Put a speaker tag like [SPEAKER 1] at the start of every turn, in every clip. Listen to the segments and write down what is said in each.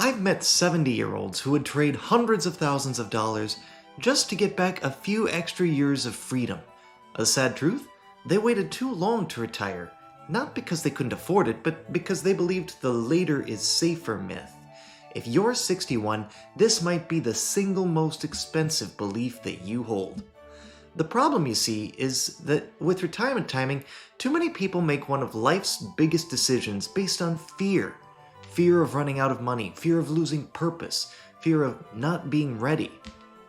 [SPEAKER 1] I've met 70-year-olds who would trade hundreds of thousands of dollars just to get back a few extra years of freedom. The sad truth? They waited too long to retire, not because they couldn't afford it, but because they believed the later is safer myth. If you're 61, this might be the single most expensive belief that you hold. The problem, you see, is that with retirement timing, too many people make one of life's biggest decisions based on fear. Fear of running out of money, fear of losing purpose, fear of not being ready.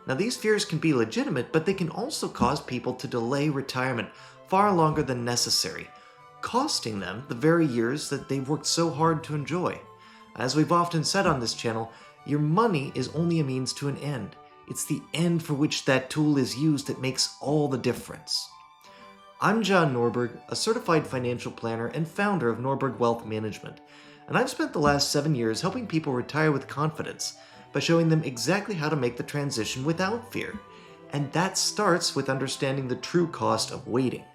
[SPEAKER 1] Now, these fears can be legitimate, but they can also cause people to delay retirement far longer than necessary, costing them the very years that they've worked so hard to enjoy. As we've often said on this channel, your money is only a means to an end. It's the end for which that tool is used that makes all the difference. I'm John Norberg, a certified financial planner and founder of Norberg Wealth Management, and I've spent the last 7 years helping people retire with confidence by showing them exactly how to make the transition without fear. And that starts with understanding the true cost of waiting.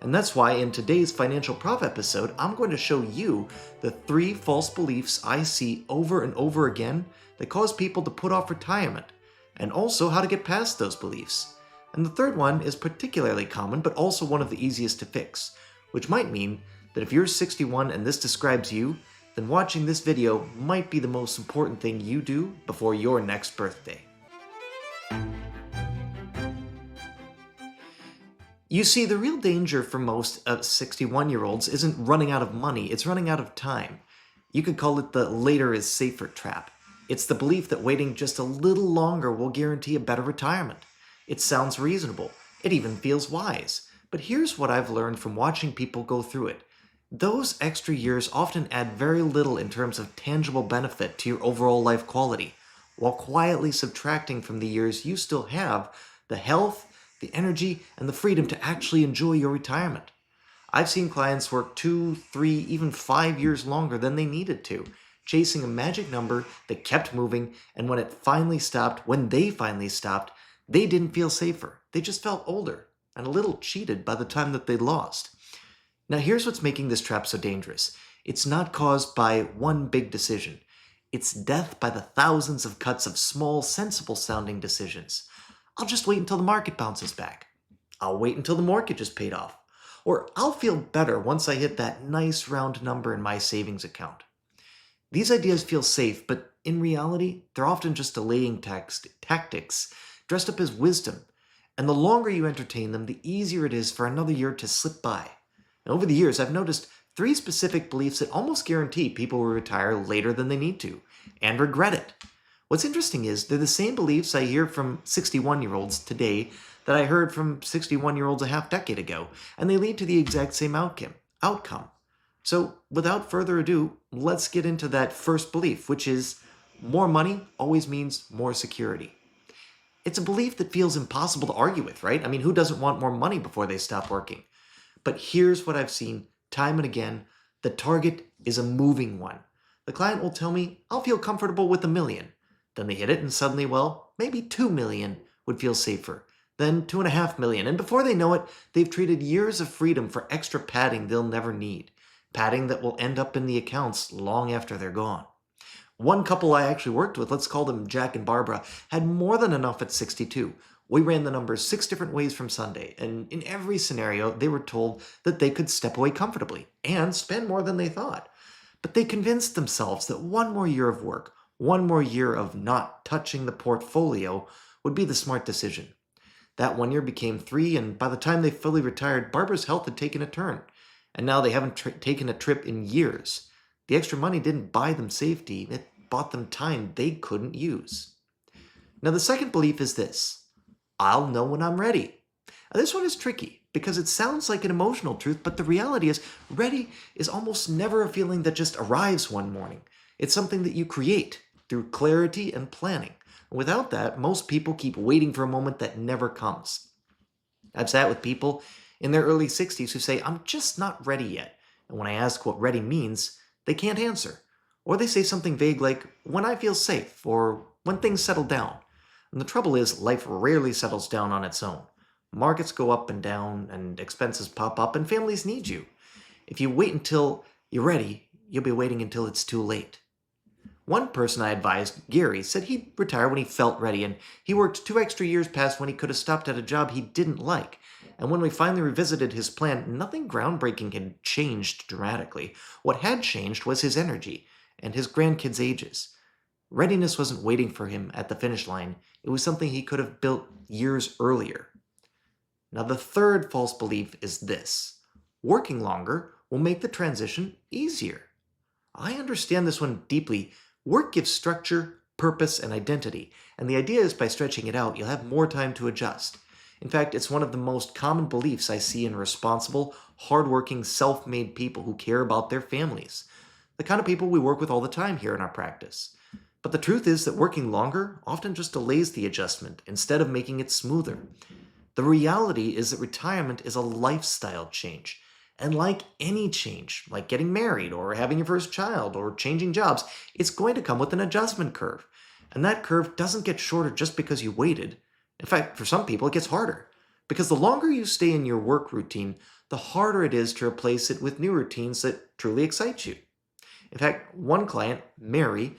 [SPEAKER 1] And that's why in today's Financial Prof episode, I'm going to show you the 3 false beliefs I see over and over again that cause people to put off retirement, and also how to get past those beliefs. And the third one is particularly common, but also one of the easiest to fix, which might mean that if you're 61 and this describes you, then watching this video might be the most important thing you do before your next birthday. You see, the real danger for most of 61-year-olds isn't running out of money, it's running out of time. You could call it the later is safer trap. It's the belief that waiting just a little longer will guarantee a better retirement. It sounds reasonable. It even feels wise. But here's what I've learned from watching people go through it. Those extra years often add very little in terms of tangible benefit to your overall life quality, while quietly subtracting from the years you still have the health, the energy, and the freedom to actually enjoy your retirement. I've seen clients work 2, 3, even 5 years longer than they needed to, chasing a magic number that kept moving, and when they finally stopped, they didn't feel safer. They just felt older and a little cheated by the time that they lost. Now here's what's making this trap so dangerous. It's not caused by one big decision. It's death by the thousands of cuts of small, sensible-sounding decisions. I'll just wait until the market bounces back. I'll wait until the mortgage is paid off. Or I'll feel better once I hit that nice round number in my savings account. These ideas feel safe, but in reality, they're often just delaying tactics dressed up as wisdom. And the longer you entertain them, the easier it is for another year to slip by. And over the years, I've noticed 3 specific beliefs that almost guarantee people will retire later than they need to, and regret it. What's interesting is they're the same beliefs I hear from 61-year-olds today that I heard from 61-year-olds a half-decade ago, and they lead to the exact same outcome. So, without further ado, let's get into that first belief, which is more money always means more security. It's a belief that feels impossible to argue with, right? I mean, who doesn't want more money before they stop working? But here's what I've seen time and again. The target is a moving one. The client will tell me, I'll feel comfortable with $1 million. Then they hit it and suddenly, maybe $2 million would feel safer. Then $2.5 million. And before they know it, they've traded years of freedom for extra padding they'll never need. Padding that will end up in the accounts long after they're gone. One couple I actually worked with, let's call them Jack and Barbara, had more than enough at 62. We ran the numbers 6 different ways from Sunday, and in every scenario, they were told that they could step away comfortably and spend more than they thought. But they convinced themselves that one more year of work, one more year of not touching the portfolio would be the smart decision. That 1 year became 3, and by the time they fully retired, Barbara's health had taken a turn, and now they haven't taken a trip in years. The extra money didn't buy them safety, it bought them time they couldn't use. Now the second belief is this. I'll know when I'm ready. Now, this one is tricky because it sounds like an emotional truth, but the reality is ready is almost never a feeling that just arrives one morning. It's something that you create through clarity and planning. Without that, most people keep waiting for a moment that never comes. I've sat with people in their early 60s who say, I'm just not ready yet. And when I ask what ready means, they can't answer. Or they say something vague like, when I feel safe, or when things settle down. And the trouble is, life rarely settles down on its own. Markets go up and down, and expenses pop up, and families need you. If you wait until you're ready, you'll be waiting until it's too late. One person I advised, Gary, said he'd retire when he felt ready, and he worked 2 extra years past when he could have stopped at a job he didn't like. And when we finally revisited his plan, nothing groundbreaking had changed dramatically. What had changed was his energy and his grandkids' ages. Readiness wasn't waiting for him at the finish line, it was something he could have built years earlier. Now, the third false belief is this: working longer will make the transition easier. I understand this one deeply. Work gives structure, purpose, and identity, and the idea is by stretching it out, you'll have more time to adjust. In fact, it's one of the most common beliefs I see in responsible, hardworking, self-made people who care about their families. The kind of people we work with all the time here in our practice. But the truth is that working longer often just delays the adjustment instead of making it smoother. The reality is that retirement is a lifestyle change. And like any change, like getting married or having your first child or changing jobs, it's going to come with an adjustment curve. And that curve doesn't get shorter just because you waited. In fact, for some people, it gets harder. Because the longer you stay in your work routine, the harder it is to replace it with new routines that truly excite you. In fact, one client, Mary,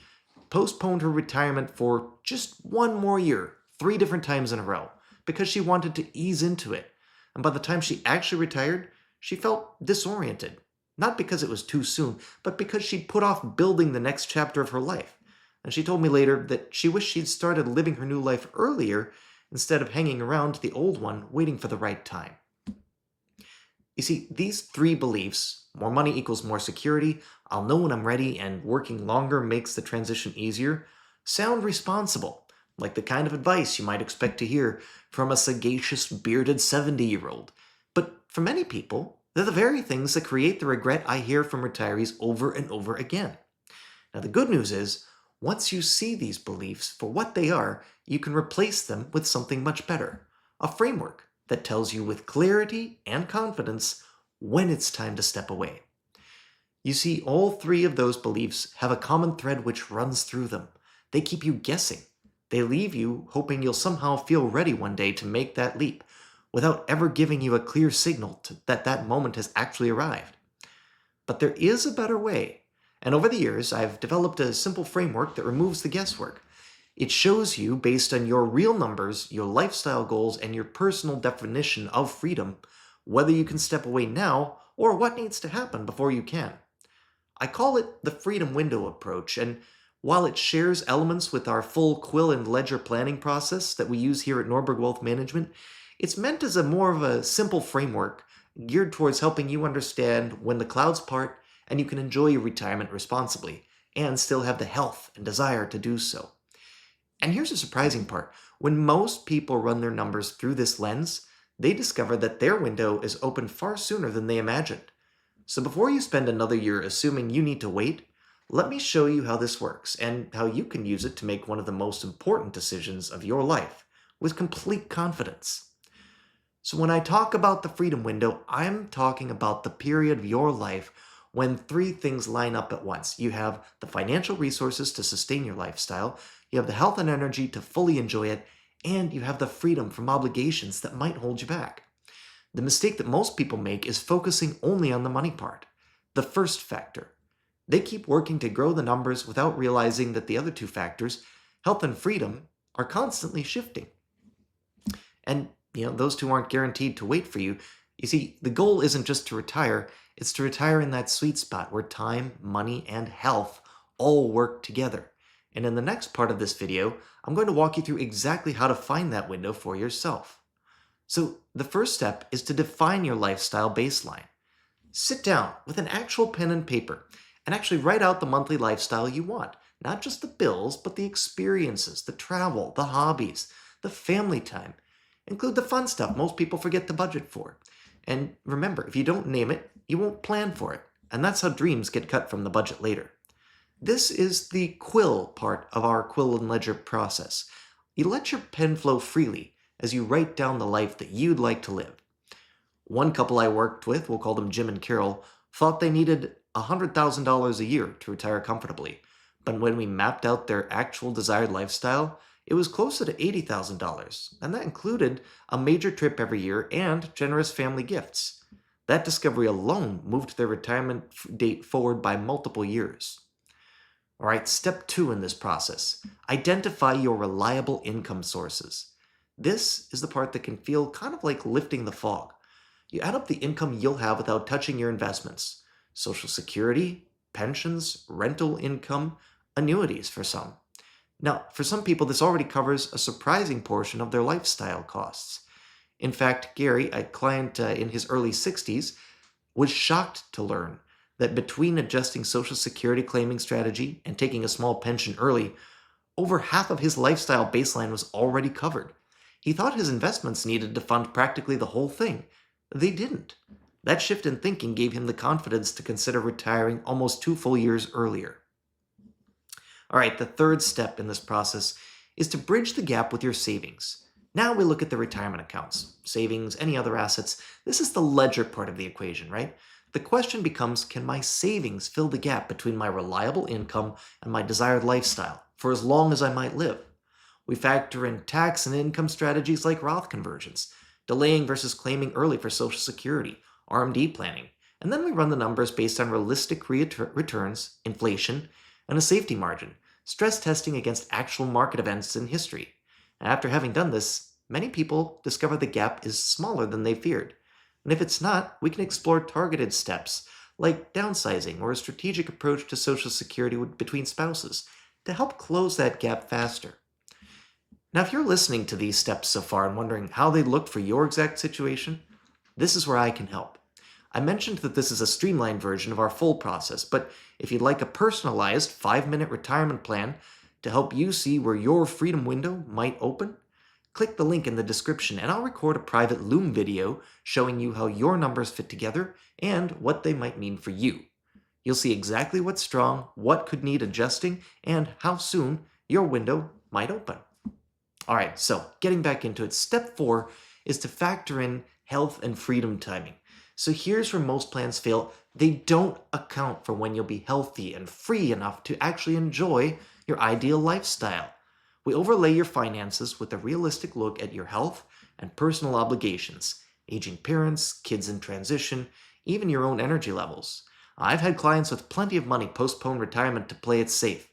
[SPEAKER 1] postponed her retirement for just one more year, 3 different times in a row, because she wanted to ease into it. And by the time she actually retired, she felt disoriented. Not because it was too soon, but because she'd put off building the next chapter of her life. And she told me later that she wished she'd started living her new life earlier instead of hanging around the old one waiting for the right time. You see, these 3 beliefs, more money equals more security, I'll know when I'm ready, and working longer makes the transition easier, sound responsible, like the kind of advice you might expect to hear from a sagacious, bearded 70-year-old. But for many people, they're the very things that create the regret I hear from retirees over and over again. Now, the good news is, once you see these beliefs for what they are, you can replace them with something much better. A framework that tells you with clarity and confidence when it's time to step away. You see, all 3 of those beliefs have a common thread which runs through them. They keep you guessing. They leave you hoping you'll somehow feel ready one day to make that leap, without ever giving you a clear signal that that moment has actually arrived. But there is a better way, and over the years I've developed a simple framework that removes the guesswork. It shows you, based on your real numbers, your lifestyle goals, and your personal definition of freedom, whether you can step away now or what needs to happen before you can. I call it the freedom window approach, and while it shares elements with our full quill and ledger planning process that we use here at Norberg Wealth Management, it's meant as a more of a simple framework geared towards helping you understand when the clouds part and you can enjoy your retirement responsibly and still have the health and desire to do so. And here's the surprising part. When most people run their numbers through this lens, they discover that their window is open far sooner than they imagined. So before you spend another year assuming you need to wait, let me show you how this works and how you can use it to make one of the most important decisions of your life with complete confidence. So when I talk about the freedom window, I'm talking about the period of your life when 3 things line up at once. You have the financial resources to sustain your lifestyle, you have the health and energy to fully enjoy it, and you have the freedom from obligations that might hold you back. The mistake that most people make is focusing only on the money part, the first factor. They keep working to grow the numbers without realizing that the other 2 factors, health and freedom, are constantly shifting. And, those 2 aren't guaranteed to wait for you. You see, the goal isn't just to retire, it's to retire in that sweet spot where time, money, and health all work together. And in the next part of this video, I'm going to walk you through exactly how to find that window for yourself. So the first step is to define your lifestyle baseline. Sit down with an actual pen and paper and actually write out the monthly lifestyle you want. Not just the bills, but the experiences, the travel, the hobbies, the family time. Include the fun stuff most people forget to budget for. And remember, if you don't name it, you won't plan for it. And that's how dreams get cut from the budget later. This is the quill part of our quill and ledger process. You let your pen flow freely as you write down the life that you'd like to live. One couple I worked with, we'll call them Jim and Carol, thought they needed $100,000 a year to retire comfortably. But when we mapped out their actual desired lifestyle, it was closer to $80,000, and that included a major trip every year and generous family gifts. That discovery alone moved their retirement date forward by multiple years. All right, step 2 in this process. Identify your reliable income sources. This is the part that can feel kind of like lifting the fog. You add up the income you'll have without touching your investments. Social Security, pensions, rental income, annuities for some. Now, for some people, this already covers a surprising portion of their lifestyle costs. In fact, Gary, a client in his early 60s, was shocked to learn that between adjusting Social Security claiming strategy and taking a small pension early, over half of his lifestyle baseline was already covered. He thought his investments needed to fund practically the whole thing. They didn't. That shift in thinking gave him the confidence to consider retiring almost 2 full years earlier. All right, the third step in this process is to bridge the gap with your savings. Now we look at the retirement accounts, savings, any other assets. This is the ledger part of the equation, right? The question becomes, can my savings fill the gap between my reliable income and my desired lifestyle for as long as I might live? We factor in tax and income strategies like Roth conversions, delaying versus claiming early for Social Security, RMD planning, and then we run the numbers based on realistic returns, inflation, and a safety margin, stress testing against actual market events in history. And after having done this, many people discover the gap is smaller than they feared. And if it's not, we can explore targeted steps like downsizing or a strategic approach to Social Security between spouses to help close that gap faster. Now, if you're listening to these steps so far and wondering how they look for your exact situation, this is where I can help. I mentioned that this is a streamlined version of our full process, but if you'd like a personalized 5-minute retirement plan to help you see where your freedom window might open, click the link in the description and I'll record a private Loom video showing you how your numbers fit together and what they might mean for you. You'll see exactly what's strong, what could need adjusting, and how soon your window might open. All right, so getting back into it, step 4 is to factor in health and freedom timing. So here's where most plans fail. They don't account for when you'll be healthy and free enough to actually enjoy your ideal lifestyle. We overlay your finances with a realistic look at your health and personal obligations, aging parents, kids in transition, even your own energy levels. I've had clients with plenty of money postpone retirement to play it safe,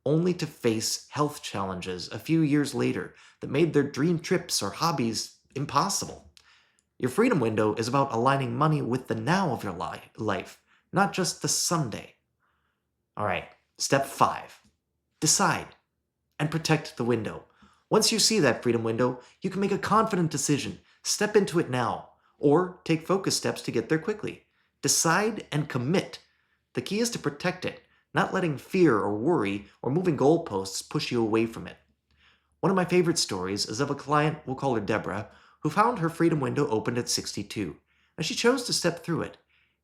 [SPEAKER 1] only to face health challenges a few years later that made their dream trips or hobbies impossible. Your freedom window is about aligning money with the now of your life, not just the someday. All right, step 5. Decide and protect the window. Once you see that freedom window, you can make a confident decision. Step into it now, or take focus steps to get there quickly. Decide and commit. The key is to protect it, not letting fear or worry or moving goalposts push you away from it. One of my favorite stories is of a client, we'll call her Deborah, who found her freedom window opened at 62, and she chose to step through it.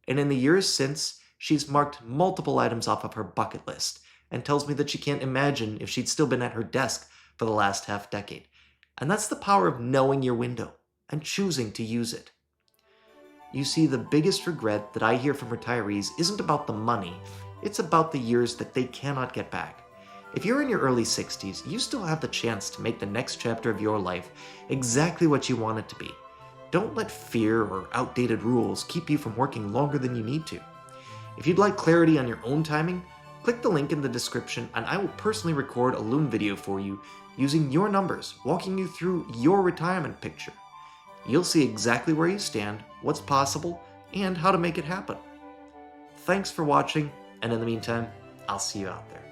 [SPEAKER 1] And in the years since, she's marked multiple items off of her bucket list and tells me that she can't imagine if she'd still been at her desk for the last half-decade. And that's the power of knowing your window and choosing to use it. You see, the biggest regret that I hear from retirees isn't about the money, it's about the years that they cannot get back. If you're in your early 60s, you still have the chance to make the next chapter of your life exactly what you want it to be. Don't let fear or outdated rules keep you from working longer than you need to. If you'd like clarity on your own timing, click the link in the description and I will personally record a Loom video for you using your numbers, walking you through your retirement picture. You'll see exactly where you stand, what's possible, and how to make it happen. Thanks for watching, and in the meantime, I'll see you out there.